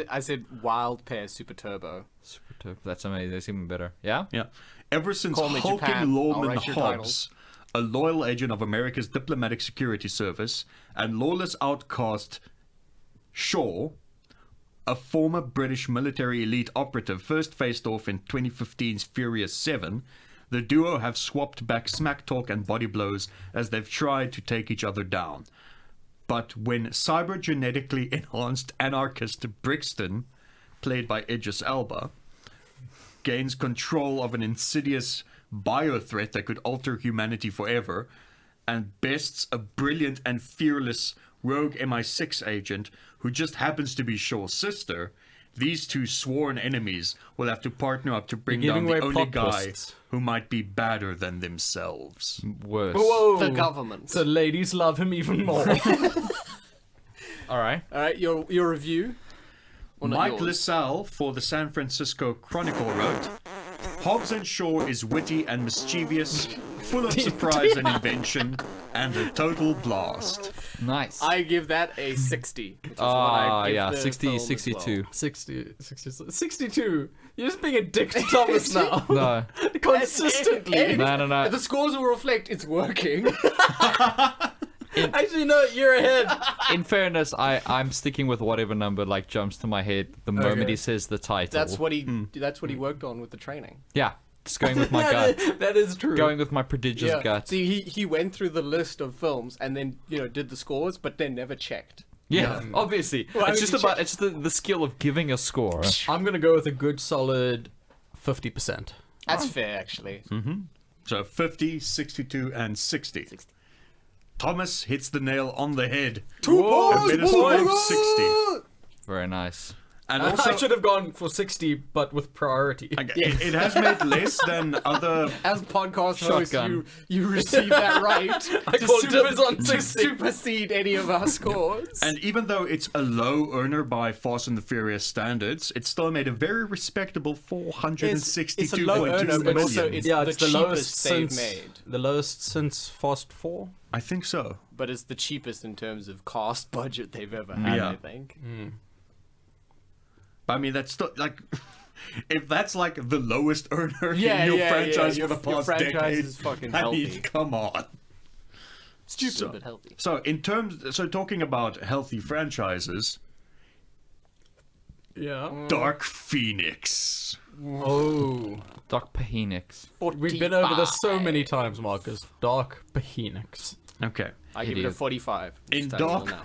I said Wild Pear Super Turbo. Super dope. That's amazing. That's even better. Yeah? Yeah. Ever since Call me hulking Japan. I'll lawman write your Hobbs, a loyal agent of America's diplomatic security service, and lawless outcast Shaw, a former British military elite operative, first faced off in 2015's Furious 7, the duo have swapped back smack talk and body blows as they've tried to take each other down. But when cybergenetically enhanced anarchist Brixton, played by Idris Elba, gains control of an insidious bio-threat that could alter humanity forever, and bests a brilliant and fearless rogue MI6 agent who just happens to be Shaw's sister, these two sworn enemies will have to partner up to bring You're down giving the away only plot guy twists. who might be badder than themselves. Worse. Whoa! The government. So ladies love him even more. All right. All right, your review. Well, not Mike yours. LaSalle for the San Francisco Chronicle wrote, Hobbs and Shaw is witty and mischievous, full of surprise and invention, and a total blast. Nice. I give that a 60. Which is what I give yeah. the 60, film as 62. well. 62. You're just being a dick to Thomas now. No. Consistently. No. The scores will reflect it's working. Actually, no, you're ahead. In fairness, I'm sticking with whatever number like jumps to my head the moment Okay. he says the title. That's what he worked on with the training. Yeah. Just going with my gut. That is true. Going with my prodigious gut. See, he went through the list of films and then did the scores, but then never checked. Yeah, obviously. Well, I it's mean, just you about the skill of giving a score. I'm gonna go with a good solid 50%. That's fair, actually. So 50, 62, and 60. Thomas hits the nail on the head. 2 points. The Metascore of 60. Very nice. And I also, should have gone for 60, but with priority. it has made less than other. As podcast host, Shotgun. you receive that right I call dibs on to 60. supersede any of our scores. And even though it's a low earner by Fast and the Furious standards, it still made a very respectable It's a 462.2 low earner, but also million. it's Yeah, the it's the cheapest lowest they've since made. the lowest since Fast 4. I think so. But it's the cheapest in terms of cost budget they've ever had, Yeah. I think. I mean, that's still like, if that's like the lowest earner Yeah, in your yeah, franchise yeah. for the Your past franchise decade, is fucking I mean, healthy. come on. Stupid but healthy. So talking about healthy franchises, Yeah. Dark Phoenix. Oh. Doc Pahenix. We've been over this so many times, Marcus. Dark Phoenix. Okay. I give it a Idiot. 45. In Starting Dark- now.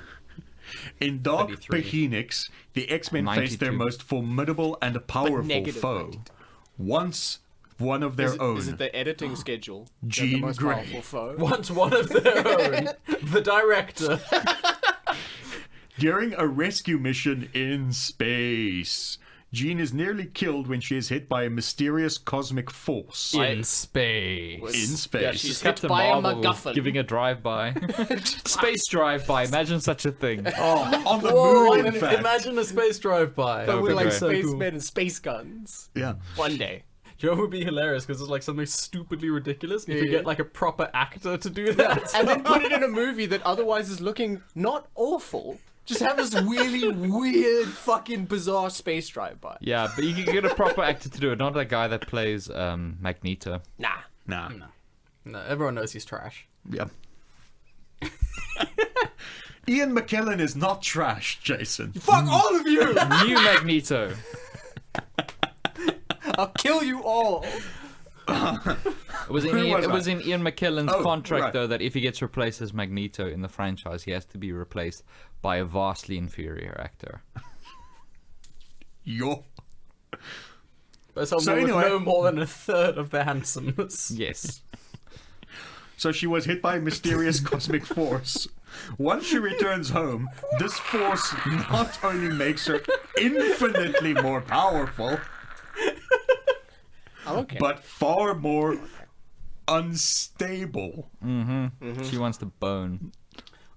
In Dark 33. Phoenix, the X-Men face their 92. most formidable and powerful negative foe. rate. Once one of their own. Is it the editing schedule? Is that Jean the most Grey. powerful foe? Once one of their own, the director. During a rescue mission in space, Jean is nearly killed when she is hit by a mysterious cosmic force. In space. In space. Yeah, she's hit Captain by a Marvel MacGuffin. giving a drive-by. Space drive-by. Imagine such a thing. Oh, on the Whoa, moon, in fact. imagine a space drive-by. But would we're be like great. spacemen and space guns. Yeah. One day. You know what would be hilarious? Because it's like something stupidly ridiculous. If you Yeah. get like a proper actor to do that. And then put it in a movie that otherwise is looking not awful. Just have this really weird, fucking bizarre space drive-by. Yeah, but you can get a proper actor to do it, not that guy that plays Magneto. Nah. Nah. No, everyone knows he's trash. Yeah. Ian McKellen is not trash, Jason. Fuck all of you! New Magneto. I'll kill you all. It was in Who Ian, was it I? was in Ian McKellen's Oh, contract right. though that if he gets replaced as Magneto in the franchise, he has to be replaced by a vastly inferior actor. Yo. But someone So with anyway- no more than a third of their handsomeness. Yes. So she was hit by a mysterious cosmic force. Once she returns home, this force not only makes her infinitely more powerful, I'm okay. but far more unstable. She wants to bone.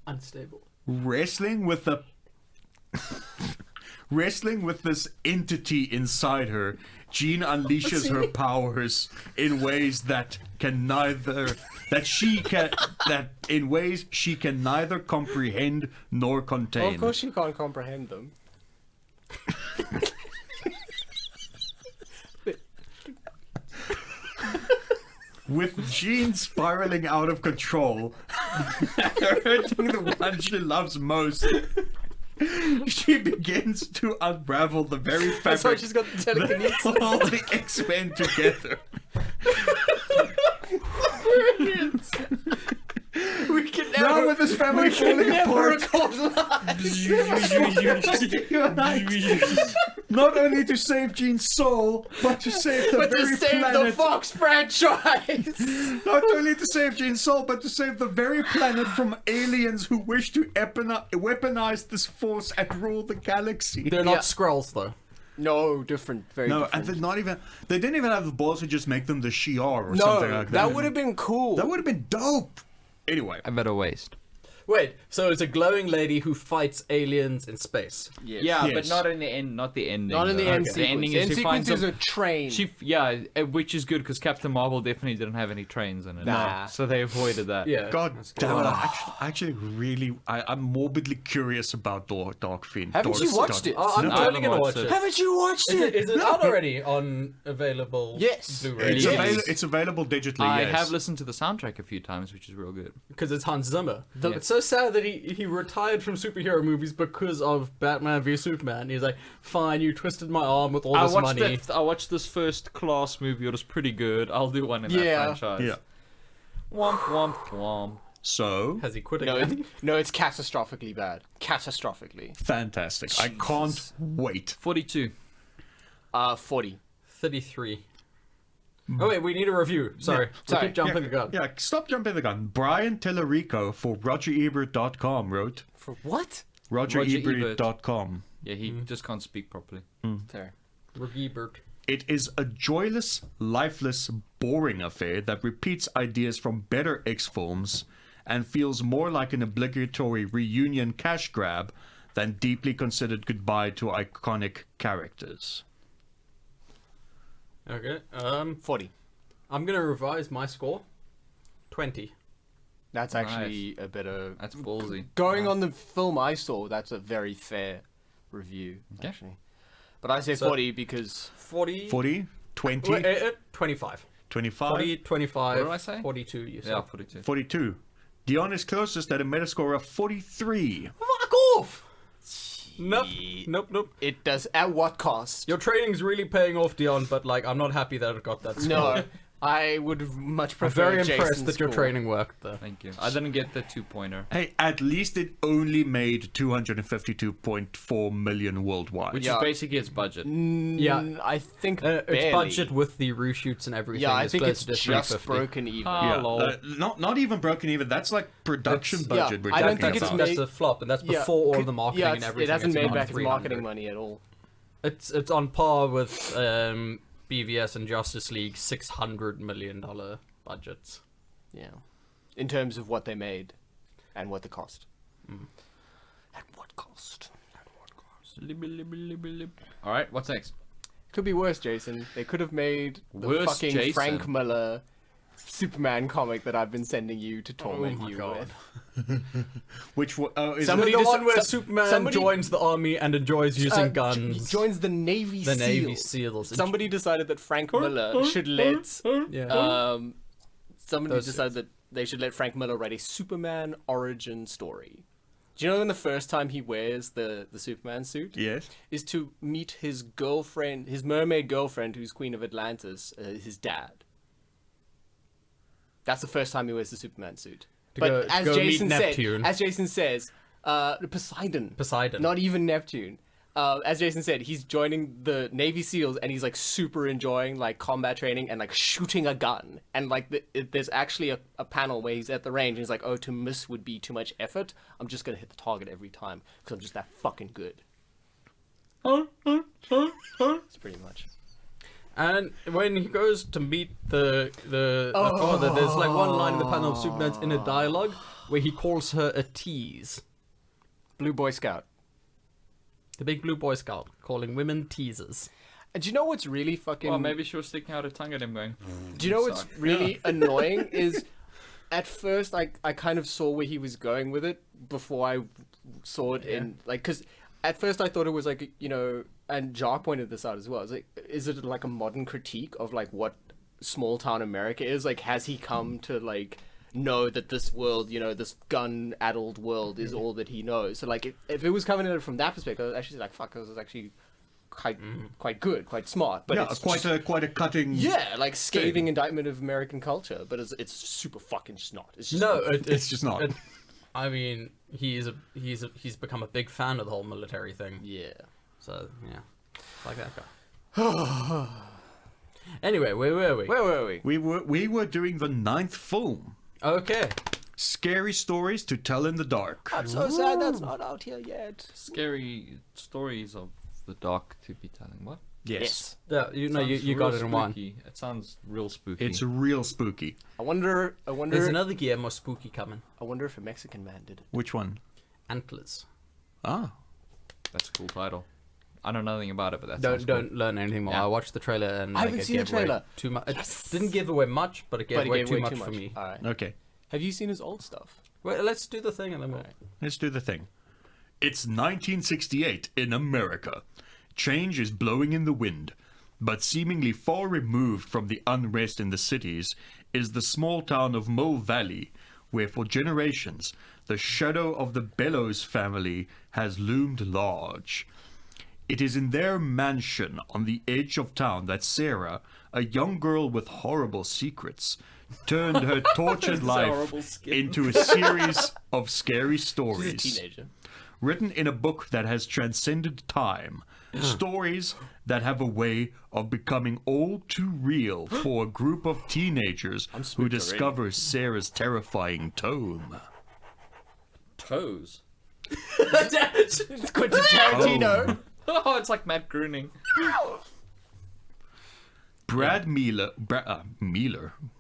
Unstable. Wrestling with this entity inside her, Jean unleashes her powers in ways that in ways she can neither comprehend nor contain. Well, of course you can't comprehend them. With Jean spiraling out of control, hurting the one she loves most, she begins to unravel the very That's why fabric she's got the that telekinesis. hold the X-Men together. We can Now never, with this family we can falling never apart, record live. not only to save Jean's soul, but to save the But to very save the planet. Fox franchise. Not only to save Jean's soul, but to save the very planet from aliens who wish to weaponize this force and rule the galaxy. They're not Yeah. Skrulls, though. No, different. Very No, different. and they didn't even have the balls to just make them the Shi'ar or something No, like that. that would have been cool. That would have been dope. Anyway, A better waste. Wait, so it's a glowing lady who fights aliens in space. Yes. Yeah, Yes. but not in the end. Not the ending. Not in the though. end The sequence. ending The is end she sequence finds is a train. which is good because Captain Marvel definitely didn't have any trains in it. Nah. So they avoided that. Yeah. God that's damn cool. it! I'm morbidly curious about Dark Phoenix. Haven't you watched it? I'm No, I totally haven't gonna watch watched it. it. Haven't you watched Is it out already on available Yes. Blu-ray? It's, Yes. it's available digitally. I yes. have listened to the soundtrack a few times, which is real good. Because it's Hans Zimmer. Yeah. It's so sad that he retired from superhero movies because of Batman v Superman. He's like, fine, you twisted my arm with all this money. I watched this First Class movie. It was pretty good. I'll do one in Yeah. that franchise. Yeah. Womp womp womp. So Has he quit No, again? it's catastrophically bad. Catastrophically. fantastic! I can't wait. 42. 40. 33. Oh wait, we need a review. Sorry, Sorry. keep jumping the gun. Yeah, stop jumping the gun. Brian Tellerico for RogerEbert.com wrote. For what? RogerEbert.com. Yeah, he just can't speak properly. Sorry. Ebert. It is a joyless, lifeless, boring affair that repeats ideas from better X films and feels more like an obligatory reunion cash grab than deeply considered goodbye to iconic characters. Okay. 40. I'm gonna revise my score. 20. That's actually a bit of... That's ballsy. Going on the film I saw, that's a very fair review, actually. But I say 40 because... 40. 40? 20? 25. 25? 40, 25. What did I say? 42, you said. Yeah, 42. 42. Dion is closest at a Metascore of 43. Fuck off! Nope. Nope. It does... At what cost? Your training's really paying off, Dion, but like, I'm not happy that it got that score. No. I would have much I'm preferred very impressed Jason's that your score. training worked, though. Thank you. I didn't get the 2-pointer, Hey, at least it only made 252.4 million worldwide. which Yeah. is basically its budget. Yeah. I think It's barely. budget with the reshoots and everything. Yeah, I is think close it's to just 350. broken even. Yeah, Lol. not even broken even. That's like production It's- budget. yeah, we're I don't talking think it's about. made- That's a flop, and that's before all the marketing yeah, and everything. it hasn't It's made not back its 300. marketing money at all. It's on par with BVS and Justice League $600 million budgets. Yeah. In terms of what they made and what the cost. At what cost? All right, what's next? Could be worse, Jason. They could have made the Worse, fucking Jason. Frank Miller Superman comic that I've been sending you to torment my you God. with. Which is Somebody The just- one where so- Superman somebody- joins the army and enjoys using guns. He joins the Navy The SEALs. Navy SEALs. Somebody decided that Frank Miller should let Yeah. somebody Those decided that they should let Frank Miller write a Superman origin story. Do you know when the first time he wears the Superman suit yes. is to meet his girlfriend, his mermaid girlfriend, who's Queen of Atlantis, his dad. That's the first time he wears the Superman suit. But as go meet Jason Neptune. said, Poseidon. Poseidon. Not even Neptune. As Jason said, he's joining the Navy SEALs and he's like super enjoying like combat training and like shooting a gun. And like there's actually a panel where he's at the range and he's like, oh, to miss would be too much effort. I'm just gonna hit the target every time because I'm just that fucking good. It's pretty much. And when he goes to meet the father, there's like one line in the panel of Superman's inner dialogue where he calls her a tease. Blue Boy Scout. The big blue Boy Scout calling women teasers. And do you know what's really fucking... Well, maybe she was sticking out her tongue at him going, Do you know what's really annoying is at first I kind of saw where he was going with it before I saw it in like because at first I thought it was like, you know, and Jock pointed this out as well. It's like, is it like a modern critique of like what small town America is? Like, has he come to like know that this world, you know, this gun-addled world is all that he knows? So like if it was coming at it from that perspective, I was actually like, fuck, this is actually quite good, quite smart. But Yeah, it's quite a cutting. yeah, like scathing indictment of American culture, but it's super fucking just not. It's just No, It's just not. I mean, he's become a big fan of the whole military thing. yeah. So yeah, like that guy. Anyway, where were we? Where were we? We were doing the 9th film. Okay. Scary stories to tell in the dark. I'm so sad that's not out here yet. scary stories of the dark to be telling. What? Yes. Yeah, you know, Sounds you got real it in one. spooky. It sounds real spooky. It's real spooky. I wonder There's another Guillermo spooky coming. I wonder if a Mexican man did it. Which one? Antlers. Ah. That's a cool title. I know nothing about it, but that sounds Don't learn anything more. Yeah. I watched the trailer and I like, haven't it seen the gave away trailer. Too much. It didn't give away much, but it gave But it away gave too way much too for much. me. Alright. Okay. Have you seen his old stuff? Wait, let's do the thing and then we'll. Let's do the thing. It's 1968 in America. Change is blowing in the wind, but seemingly far removed from the unrest in the cities is the small town of Mill Valley, where for generations the shadow of the Bellows family has loomed large. It is in their mansion on the edge of town that Sarah, a young girl with horrible secrets, turned her tortured life horrible skin. into a series of scary He's a stories. teenager. written in a book that has transcended time. Stories that have a way of becoming all too real for a group of teenagers who spooked discover Sarah's terrifying tome. Toes. It's Quentin Tarantino. Oh, it's like Matt Groening. Brad Wheeler,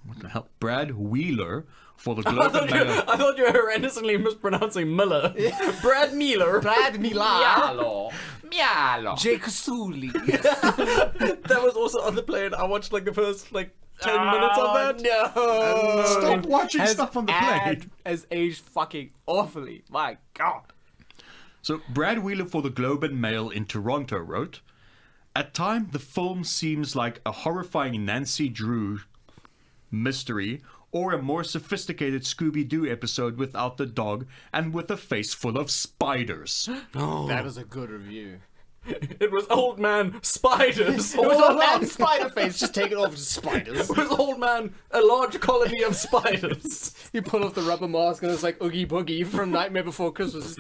what the hell? Brad Wheeler for the Globe and Mail. I thought you were horrendously mispronouncing Miller. Brad Miller. Brad Miller. Mialo. Mialo. Jake Sully. That was also on the plane. I watched like the first 10 minutes of that. No. Stop watching stuff on the plane. Has aged fucking awfully. My God. So Brad Wheeler for the Globe and Mail in Toronto wrote, "At times the film seems like a horrifying Nancy Drew mystery or a more sophisticated Scooby-Doo episode without the dog and with a face full of spiders." That is a good review. It was old man spiders. It was a man spider face, just take it off to spiders. It was old man, a large colony of spiders. You pull off the rubber mask and it's like Oogie Boogie from Nightmare Before Christmas.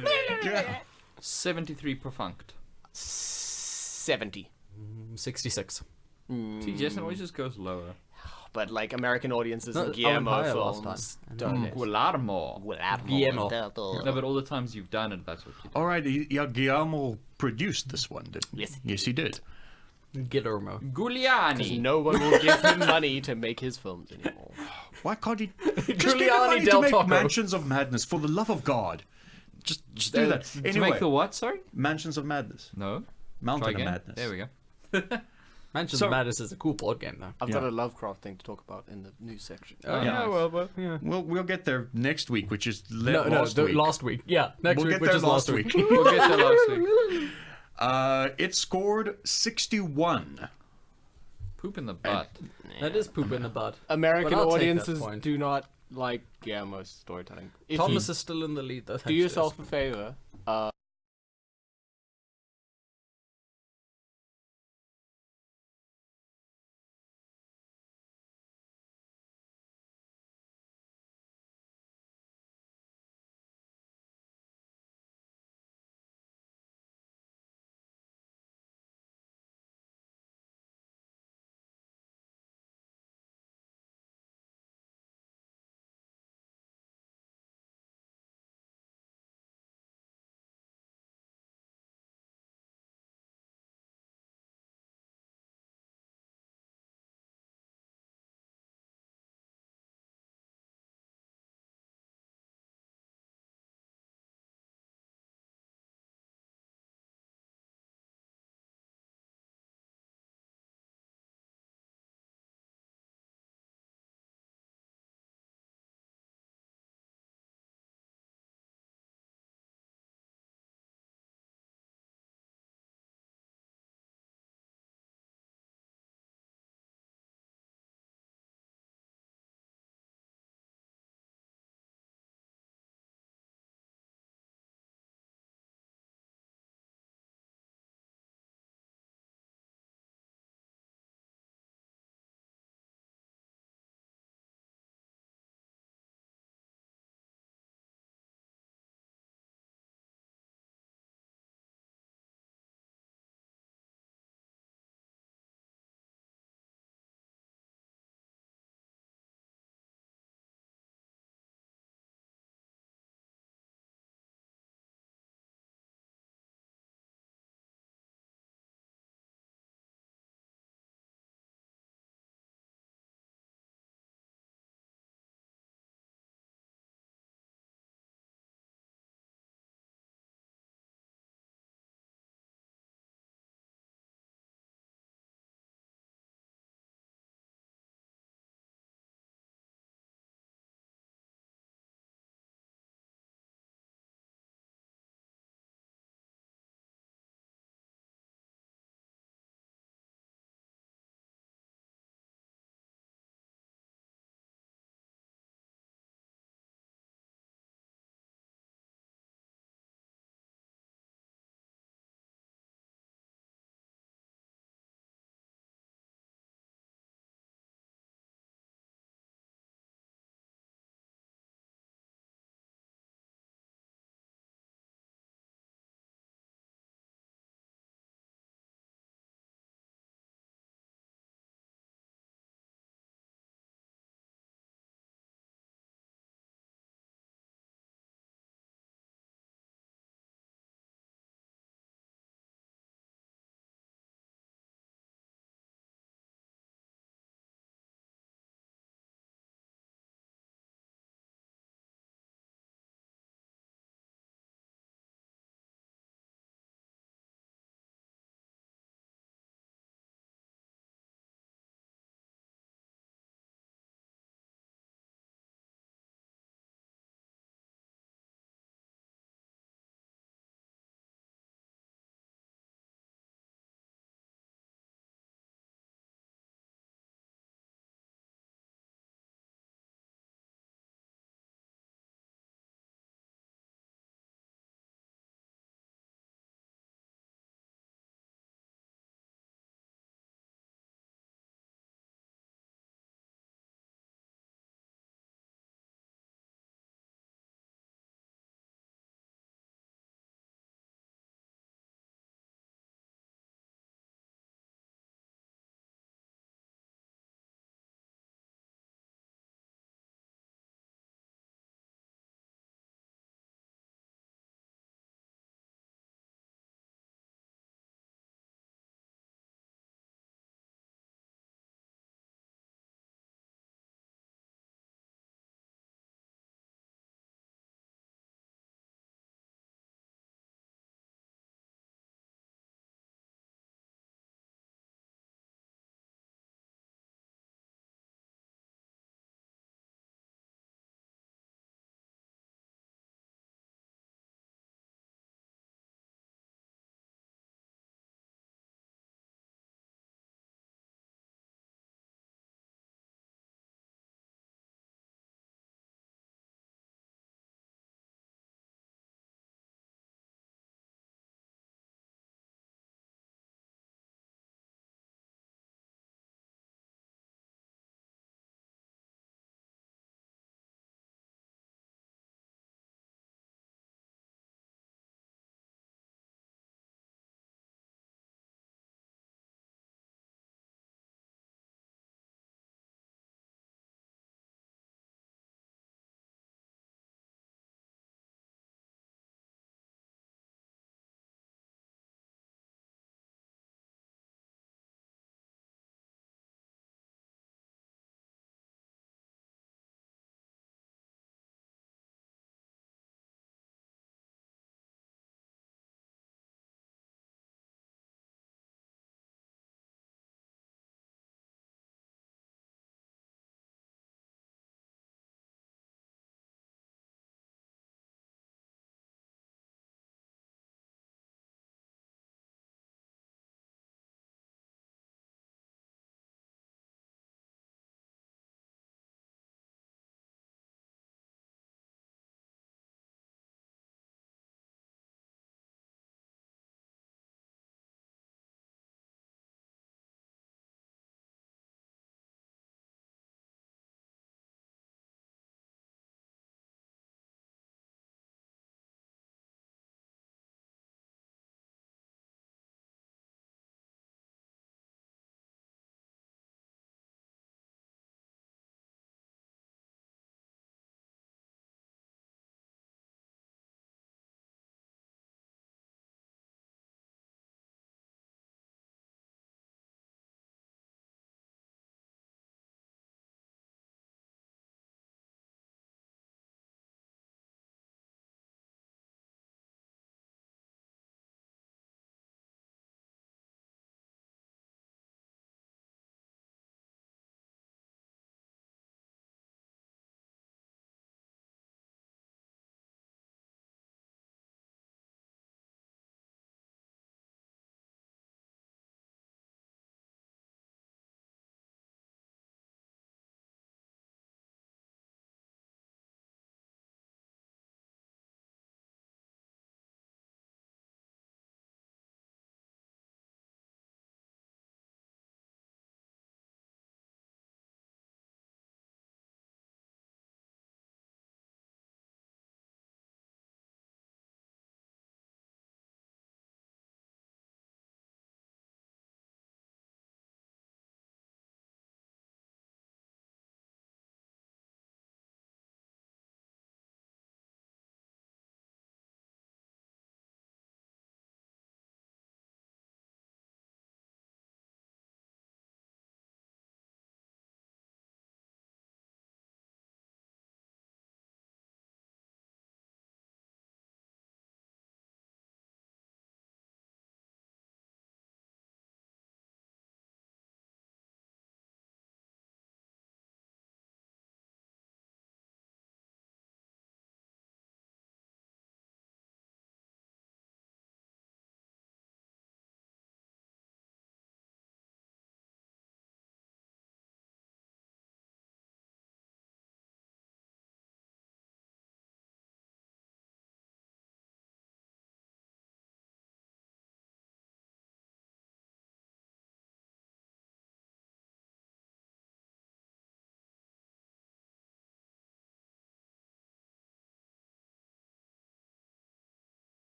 73 perfunct. 70. 66. See, Jason always just goes lower. But like American audiences No, and I went Guillermo higher films last don't. Guillermo. Guillermo. No, but all the times you've done it, that's what you do. All right, yeah, Guillermo produced this one, didn't he? Yes. Yes, he did. Guillermo. Giuliani. No one will give him money to make his films anymore. Why can't he just give him Giuliani money del to make Toro. Mansions of Madness? For the love of God, just do that. To Anyway, make the what, sorry? Mansions of Madness, No. Try Mountain of again. Madness. There we go. Mansions So- of Madness is a cool board game, though. I've Yeah. got a Lovecraft thing to talk about in the news section. Oh, yeah. nice. well, yeah. We'll get there next week, which is No, last week. last week. Yeah, next We'll week, get which there is last week. We'll get there last week. It scored 61. Poop in the butt. That is poop in the butt. American But I'll take that audiences point. do not like Guillermo's storytelling. If Thomas you is still in the lead, though. do yourself a favor,